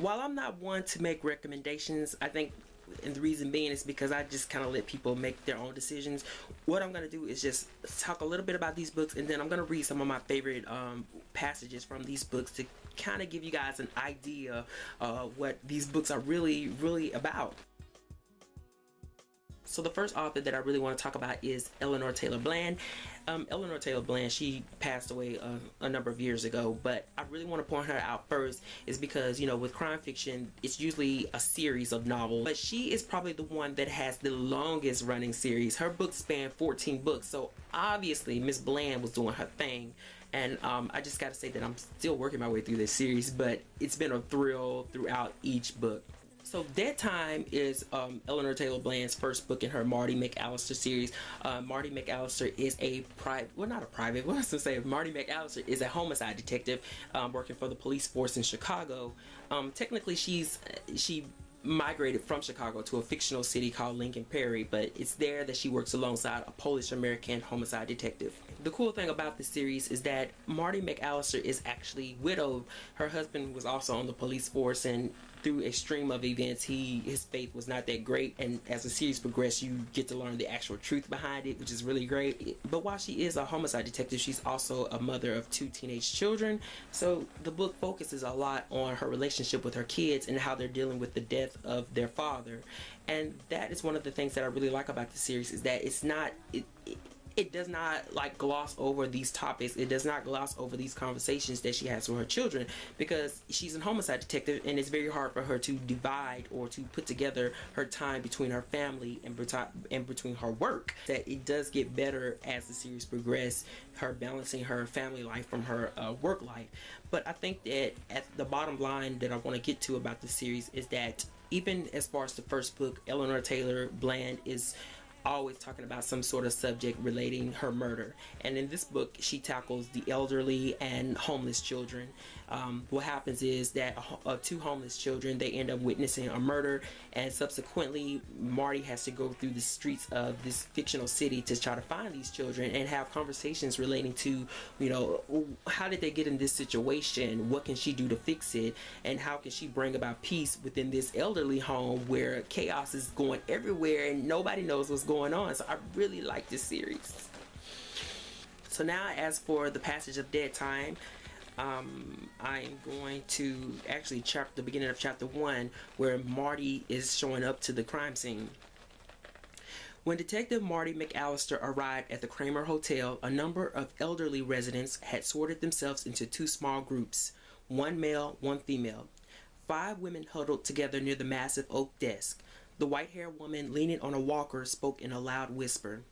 while I'm not one to make recommendations, I think, and the reason being is because I just kind of let people make their own decisions. What I'm going to do is just talk a little bit about these books, and then I'm going to read some of my favorite passages from these books to kind of give you guys an idea of what these books are really about. So the first author that I really want to talk about is Eleanor Taylor Bland. Eleanor Taylor Bland, she passed away a number of years ago, but I really want to point her out first is because, you know, with crime fiction, it's usually a series of novels, but she is probably the one that has the longest running series. Her books span 14 books, so obviously Miss Bland was doing her thing. And I just got to say that I'm still working my way through this series, but it's been a thrill throughout each book. So Dead Time is Eleanor Taylor Bland's first book in her Marti MacAlister series. Marti MacAlister is a Marti MacAlister is a homicide detective working for the police force in Chicago. Technically she migrated from Chicago to a fictional city called Lincoln Perry, but it's there that she works alongside a Polish-American homicide detective. The cool thing about this series is that Marti MacAlister is actually widowed. Her husband was also on the police force, and through a stream of events, his faith was not that great, and as the series progresses, you get to learn the actual truth behind it, which is really great. But while she is a homicide detective, she's also a mother of 2 teenage children, so the book focuses a lot on her relationship with her kids and how they're dealing with the death of their father. And that is one of the things that I really like about the series, is that it does not like gloss over these topics. It does not gloss over these conversations that she has with her children, because she's a homicide detective and it's very hard for her to divide or to put together her time between her family and between her work. That it does get better as the series progresses, her balancing her family life from her work life. But I think that at the bottom line that I want to get to about the series is that even as far as the first book, Eleanor Taylor Bland is always talking about some sort of subject relating her murder, and in this book she tackles the elderly and homeless children. What happens is that 2 homeless children, they end up witnessing a murder, and subsequently Marti has to go through the streets of this fictional city to try to find these children and have conversations relating to, you know, how did they get in this situation, what can she do to fix it, and how can she bring about peace within this elderly home where chaos is going everywhere and nobody knows what's going on. So I really like this series. So now, as for the passage of Dead Time, I am going to actually the beginning of chapter 1, where Marti is showing up to the crime scene. When Detective Marti MacAlister arrived at the Kramer Hotel, a number of elderly residents had sorted themselves into 2 small groups, 1 male, 1 female. 5 women huddled together near the massive oak desk. The white-haired woman leaning on a walker spoke in a loud whisper.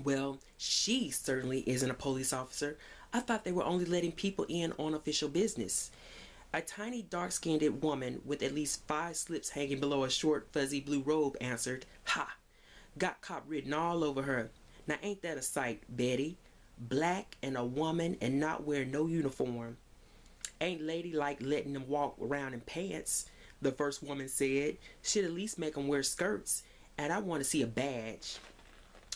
"Well, she certainly isn't a police officer. I thought they were only letting people in on official business." A tiny dark-skinned woman with at least 5 slips hanging below a short fuzzy blue robe answered, "Ha! Got cop written all over her. Now ain't that a sight, Betty? Black and a woman and not wearing no uniform. Ain't ladylike letting them walk around in pants," the first woman said. "Should at least make them wear skirts, and I want to see a badge."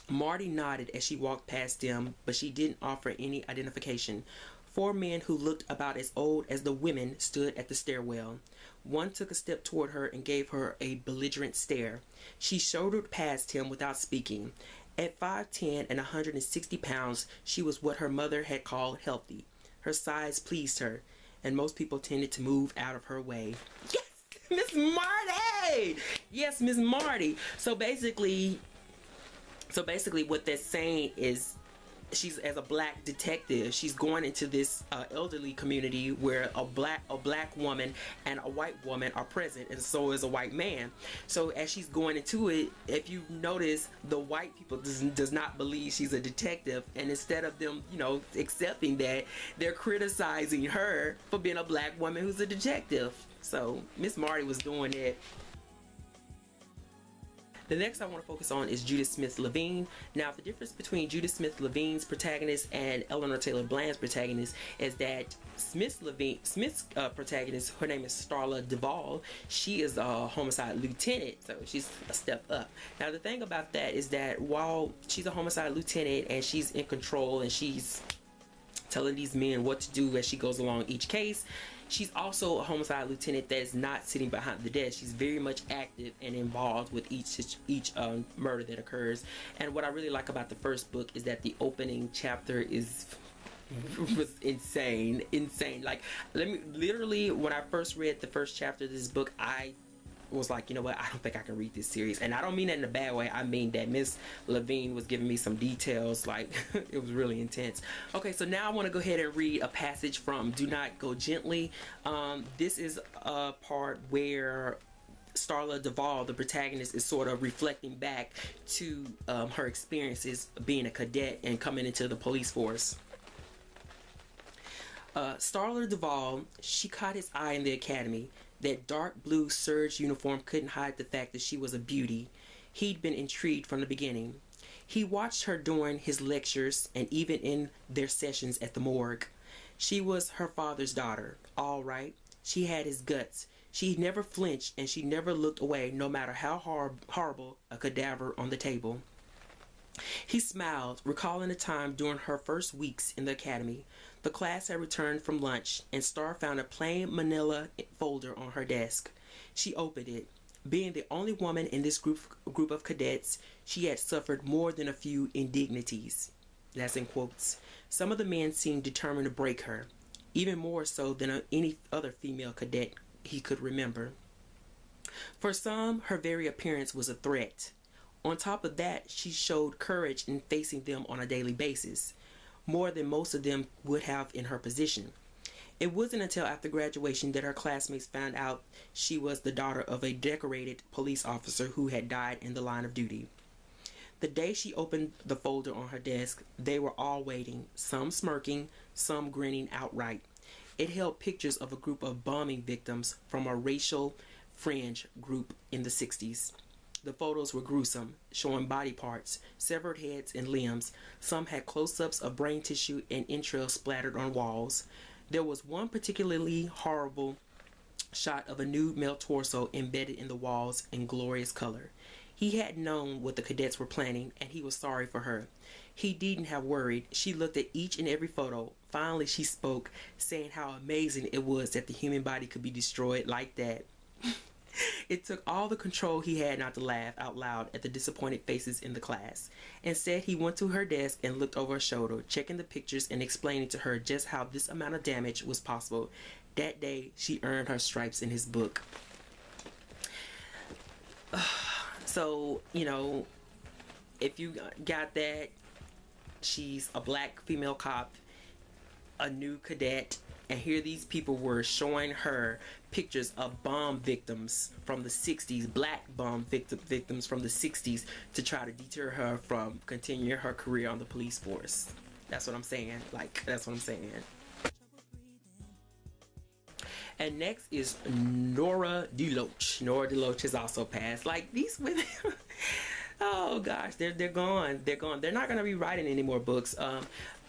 Marti nodded as she walked past them, but she didn't offer any identification. 4 men who looked about as old as the women stood at the stairwell. One took a step toward her and gave her a belligerent stare. She shouldered past him without speaking. At 5'10" and 160 pounds, she was what her mother had called healthy. Her size pleased her, and most people tended to move out of her way. Yes! Miss Marti! Yes, Miss Marti. So basically what that's saying is, she's, as a black detective, she's going into this elderly community where a black woman and a white woman are present, and so is a white man. So as she's going into it, if you notice, the white people does not believe she's a detective, and instead of them, you know, accepting that, they're criticizing her for being a black woman who's a detective. So Miss Marti was doing it. The next I want to focus on is Judith Smith-Levin. Now, the difference between Judith Smith-Levin's protagonist and Eleanor Taylor Bland's protagonist is that Smith's protagonist, her name is Starlla Duvall. She is a homicide lieutenant, so she's a step up. Now, the thing about that is that while she's a homicide lieutenant and she's in control and she's telling these men what to do as she goes along each case, She's also a homicide lieutenant that is not sitting behind the desk. She's very much active and involved with each murder that occurs. And what I really like about the first book is that the opening chapter was insane. Like, literally, when I first read the first chapter of this book, I was like, you know what, I don't think I can read this series. And I don't mean that in a bad way. I mean that Miss Levine was giving me some details, like it was really intense. Okay, so now I want to go ahead and read a passage from Do Not Go Gently. This is a part where Starlla Duvall, the protagonist, is sort of reflecting back to her experiences being a cadet and coming into the police force. Starlla Duvall, she caught his eye in the academy. That dark blue serge uniform couldn't hide the fact that she was a beauty. He'd been intrigued from the beginning. He watched her during his lectures and even in their sessions at the morgue. She was her father's daughter, all right. She had his guts. She never flinched and she never looked away, no matter how horrible a cadaver on the table. He smiled, recalling a time during her first weeks in the academy. The class had returned from lunch, and Star found a plain manila folder on her desk. She opened it. Being the only woman in this group of cadets, she had suffered more than a few indignities. That's in quotes. Some of the men seemed determined to break her, even more so than any other female cadet he could remember. For some, her very appearance was a threat. On top of that, she showed courage in facing them on a daily basis, more than most of them would have in her position. It wasn't until after graduation that her classmates found out she was the daughter of a decorated police officer who had died in the line of duty. The day she opened the folder on her desk, they were all waiting, some smirking, some grinning outright. It held pictures of a group of bombing victims from a racial fringe group in the 60s. The photos were gruesome, showing body parts, severed heads and limbs. Some had close-ups of brain tissue and entrails splattered on walls. There was one particularly horrible shot of a nude male torso embedded in the walls in glorious color. He had known what the cadets were planning, and he was sorry for her. He needn't have worried. She looked at each and every photo. Finally, she spoke, saying how amazing it was that the human body could be destroyed like that. It took all the control he had not to laugh out loud at the disappointed faces in the class. Instead, he went to her desk and looked over her shoulder, checking the pictures and explaining to her just how this amount of damage was possible. That day, she earned her stripes in his book. So, you know, if you got that, she's a black female cop, a new cadet, and here these people were showing her pictures of bomb victims from the 60s, black bomb victims from the 60s, to try to deter her from continuing her career on the police force. That's what I'm saying. That's what I'm saying. And next is Nora DeLoach. Nora DeLoach has also passed. Like, these women, oh gosh, they're gone. They're gone. They're not going to be writing any more books.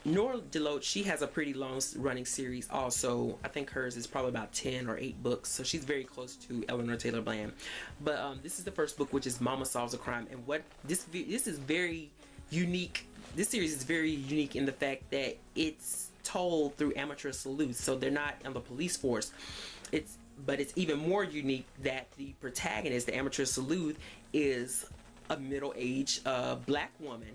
Nora DeLoach, she has a pretty long running series also. I think hers is probably about 10 or 8 books, so she's very close to Eleanor Taylor Bland. But this is the first book, which is Mama Solves a Crime. And what this is very unique. This series is very unique in the fact that it's told through amateur sleuths, so they're not on the police force. But it's even more unique that the protagonist, the amateur sleuth, is a middle-aged black woman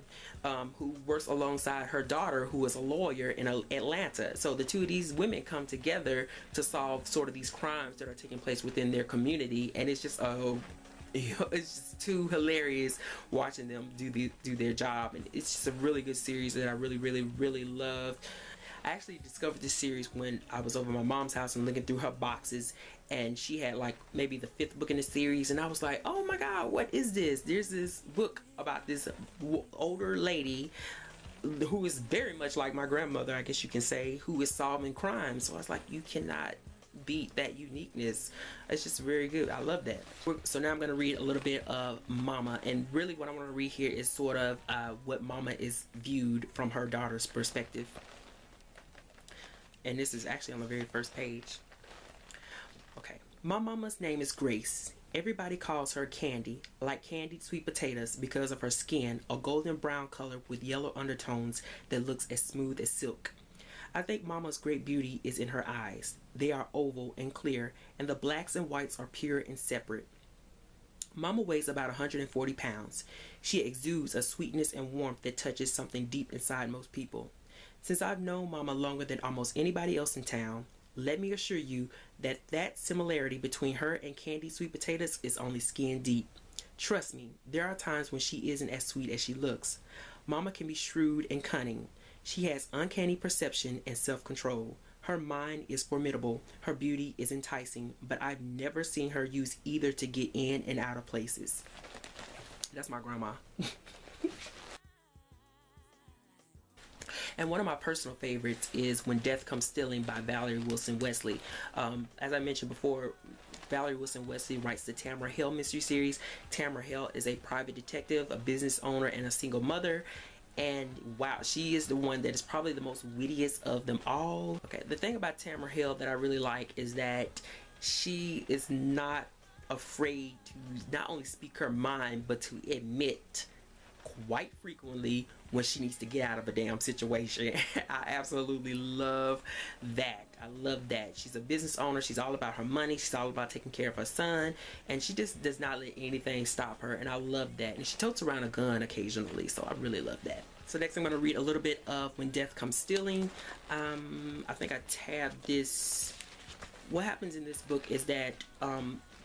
who works alongside her daughter, who is a lawyer in Atlanta. So the two of these women come together to solve sort of these crimes that are taking place within their community, and it's just it's just too hilarious watching them do their job. And it's just a really good series that I really loved. I actually discovered this series when I was over at my mom's house and looking through her boxes, and she had like maybe the 5th book in the series, and I was like, oh my god, what is this? There's this book about this older lady who is very much like my grandmother, I guess you can say, who is solving crimes. So I was like, you cannot beat that uniqueness. It's just very good. I love that. So now I'm going to read a little bit of Mama, and really what I want to read here is sort of what Mama is viewed from her daughter's perspective. And this is actually on the very first page. Okay. My mama's name is Grace. Everybody calls her Candy, like candied sweet potatoes, because of her skin, a golden brown color with yellow undertones that looks as smooth as silk. I think Mama's great beauty is in her eyes. They are oval and clear, and the blacks and whites are pure and separate. Mama weighs about 140 pounds. She exudes a sweetness and warmth that touches something deep inside most people. Since I've known Mama longer than almost anybody else in town, let me assure you that similarity between her and candied sweet potatoes is only skin deep. Trust me, there are times when she isn't as sweet as she looks. Mama can be shrewd and cunning. She has uncanny perception and self-control. Her mind is formidable. Her beauty is enticing, but I've never seen her use either to get in and out of places. That's my grandma. And one of my personal favorites is When Death Comes Stealing by Valerie Wilson Wesley. As I mentioned before, Valerie Wilson Wesley writes the Tamara Hayle mystery series. Tamara Hayle is a private detective, a business owner, and a single mother. And wow, she is the one that is probably the most wittiest of them all. Okay, the thing about Tamara Hayle that I really like is that she is not afraid to not only speak her mind, but to admit quite frequently when she needs to get out of a damn situation. I absolutely love that. I love that. She's a business owner. She's all about her money. She's all about taking care of her son. And she just does not let anything stop her. And I love that. And she totes around a gun occasionally. So I really love that. So next I'm going to read a little bit of When Death Comes Stealing. I think I tabbed this. What happens in this book is that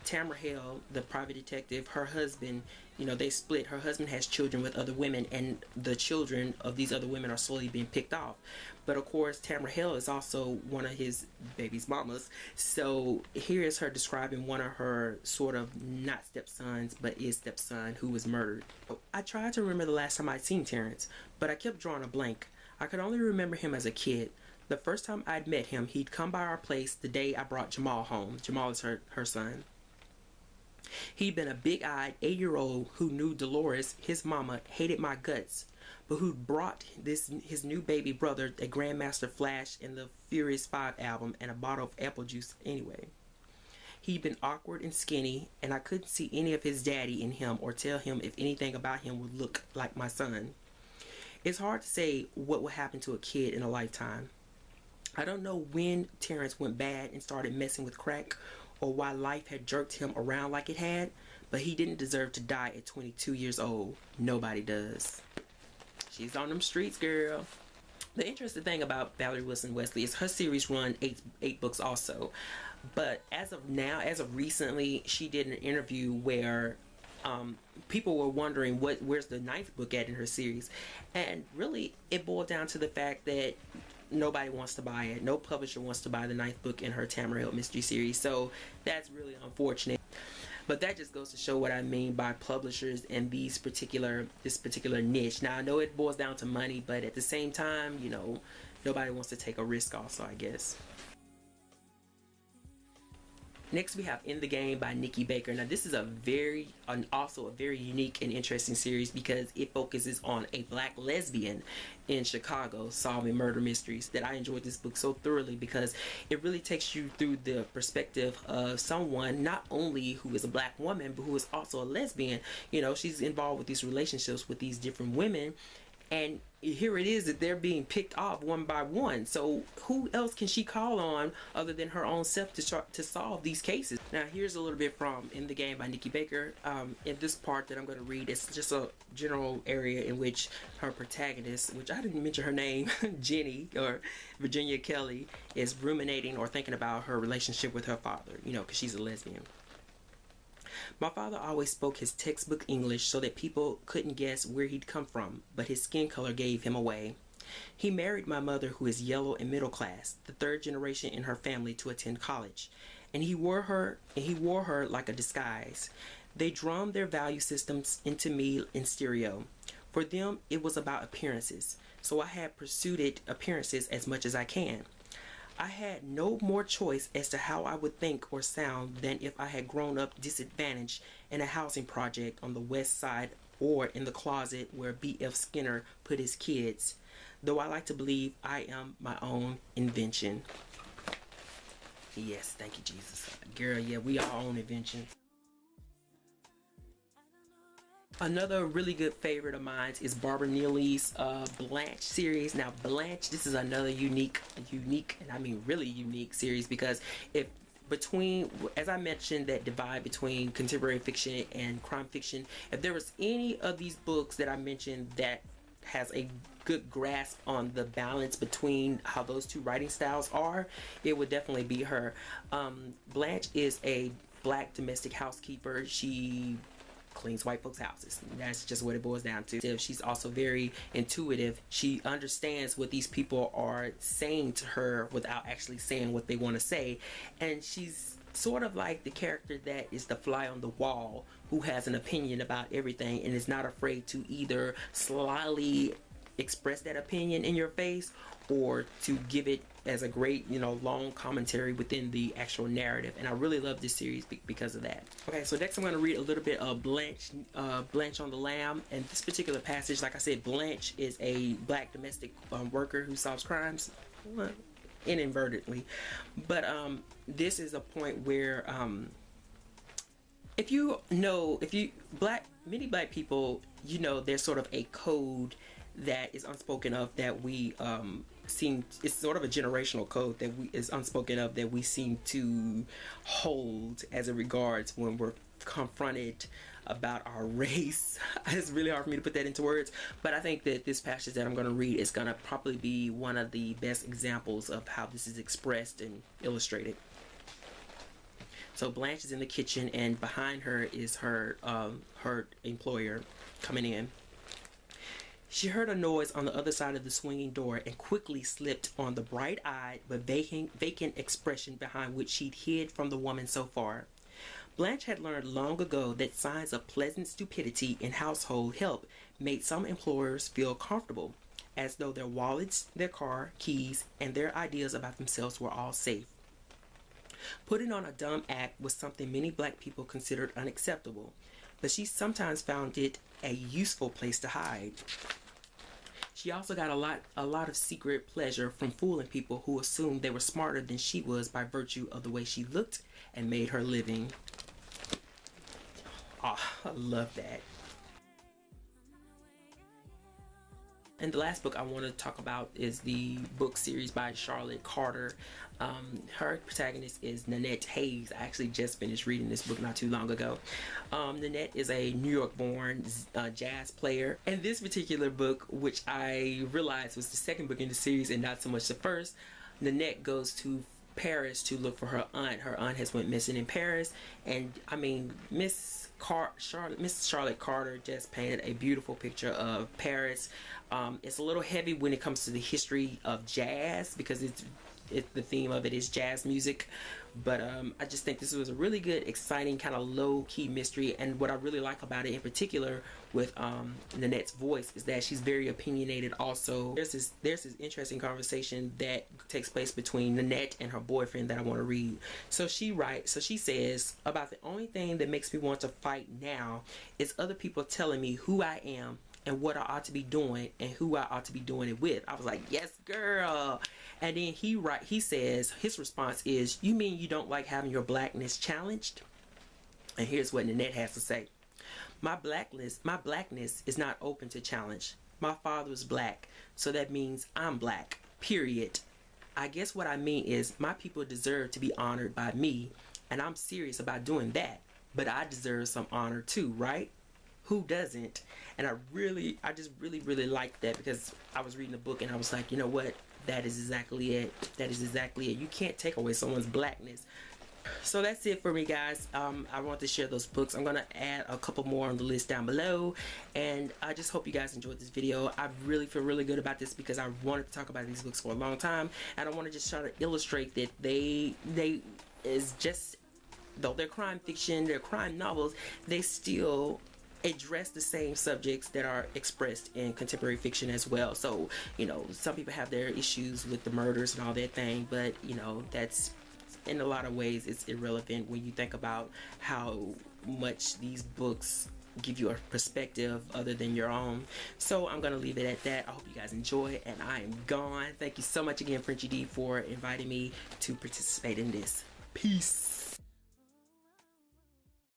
Tamara Hayle, the private detective, her husband, they split. Her husband has children with other women, and the children of these other women are slowly being picked off. But of course, Tamara Hayle is also one of his baby's mamas. So here is her describing one of her sort of not stepsons, but is stepson who was murdered. I tried to remember the last time I'd seen Terrence, but I kept drawing a blank. I could only remember him as a kid. The first time I'd met him, he'd come by our place the day I brought Jamal home. Jamal is her son. He'd been a big-eyed 8-year-old who knew Dolores, his mama, hated my guts, but who brought his new baby brother a Grandmaster Flash in the Furious 5 album and a bottle of apple juice anyway. He'd been awkward and skinny, and I couldn't see any of his daddy in him or tell him if anything about him would look like my son. It's hard to say what would happen to a kid in a lifetime. I don't know when Terrence went bad and started messing with crack, or why life had jerked him around like it had, but he didn't deserve to die at 22 years old. Nobody does. She's on them streets, girl. The interesting thing about Valerie Wilson Wesley is her series run eight books also. But as of now, as of recently, she did an interview where people were wondering where's the 9th book at in her series. And really, it boiled down to the fact that nobody wants to buy it. No publisher wants to buy the 9th book in her Tamara Hayle mystery series. So that's really unfortunate. But that just goes to show what I mean by publishers and this particular niche. Now I know it boils down to money, but at the same time, nobody wants to take a risk also, I guess. Next we have In the Game by Nikki Baker. Now this is also a very unique and interesting series because it focuses on a black lesbian in Chicago solving murder mysteries. That I enjoyed this book so thoroughly because it really takes you through the perspective of someone not only who is a black woman but who is also a lesbian. She's involved with these relationships with these different women, and here it is that they're being picked off one by one. So who else can she call on other than her own self to solve these cases? Now here's a little bit from In the Game by Nikki Baker. In this part that I'm going to read, it's just a general area in which her protagonist, which I didn't mention her name, Jenny or Virginia Kelly, is ruminating or thinking about her relationship with her father, because she's a lesbian. My father always spoke his textbook English so that people couldn't guess where he'd come from, but his skin color gave him away. He married my mother, who is yellow and middle class, the third generation in her family to attend college, and he wore her like a disguise. They drummed their value systems into me in stereo. For them, it was about appearances, so I had pursued appearances as much as I can. I had no more choice as to how I would think or sound than if I had grown up disadvantaged in a housing project on the west side or in the closet where B.F. Skinner put his kids, though I like to believe I am my own invention. Yes, thank you, Jesus. Girl, yeah, we all own inventions. Another really good favorite of mine is Barbara Neely's Blanche series. Now Blanche, this is another unique, and I mean really unique series, because if between, as I mentioned, that divide between contemporary fiction and crime fiction, if there was any of these books that I mentioned that has a good grasp on the balance between how those two writing styles are, it would definitely be her. Blanche is a black domestic housekeeper. She cleans white folks' houses. That's just what it boils down to. She's also very intuitive. She understands what these people are saying to her without actually saying what they want to say. And she's sort of like the character that is the fly on the wall who has an opinion about everything and is not afraid to either slyly express that opinion in your face or to give it as a great, long commentary within the actual narrative. And I really love this series because of that. Okay, so next I'm going to read a little bit of Blanche on the Lam. And this particular passage, like I said, Blanche is a black domestic worker who solves crimes, inadvertently. But this is a point where many black people, there's sort of a code that is unspoken of that we it's sort of a generational code that is unspoken of that we seem to hold as it regards when we're confronted about our race. It's really hard for me to put that into words, but I think that this passage that I'm going to read is going to probably be one of the best examples of how this is expressed and illustrated. So Blanche is in the kitchen, and behind her is her employer coming in. She heard a noise on the other side of the swinging door and quickly slipped on the bright-eyed but vacant expression behind which she'd hid from the woman so far. Blanche had learned long ago that signs of pleasant stupidity in household help made some employers feel comfortable, as though their wallets, their car, keys, and their ideas about themselves were all safe. Putting on a dumb act was something many black people considered unacceptable, but she sometimes found it a useful place to hide. She also got a lot of secret pleasure from fooling people who assumed they were smarter than she was by virtue of the way she looked and made her living. Oh, I love that. And the last book I want to talk about is the book series by Charlotte Carter. Her protagonist is Nanette Hayes. I actually just finished reading this book not too long ago. Nanette is a New York born jazz player. And this particular book, which I realized was the second book in the series and not so much the first, Nanette goes to Paris to look for her aunt. Her aunt has went missing in Paris, and I mean Miss Charlotte Carter just painted a beautiful picture of Paris. It's a little heavy when it comes to the history of jazz because the theme of it is jazz music, but I just think this was a really good, exciting, kind of low-key mystery. And what I really like about it in particular with Nanette's voice is that she's very opinionated. Also, there's this interesting conversation that takes place between Nanette and her boyfriend that I want to read. So she says, about the only thing that makes me want to fight now is other people telling me who I am and what I ought to be doing and who I ought to be doing it with. I was like, yes, girl. And then he says, his response is, you mean you don't like having your blackness challenged? And here's what Nanette has to say. My blackness is not open to challenge. My father was black, so that means I'm black, period. I guess what I mean is my people deserve to be honored by me, and I'm serious about doing that. But I deserve some honor too, right? Who doesn't? And I just really liked that, because I was reading the book and I was like, you know what? That is exactly it. That is exactly it. You can't take away someone's blackness. So that's it for me, guys. I want to share those books. I'm going to add a couple more on the list down below. And I just hope you guys enjoyed this video. I really feel really good about this because I wanted to talk about these books for a long time. And I want to just try to illustrate that they is just, though they're crime fiction, they're crime novels, they still address the same subjects that are expressed in contemporary fiction as well. So, some people have their issues with the murders and all that thing, but, that's, in a lot of ways, it's irrelevant when you think about how much these books give you a perspective other than your own. So I'm going to leave it at that. I hope you guys enjoy, and I am gone. Thank you so much again, Frenchie D, for inviting me to participate in this. Peace.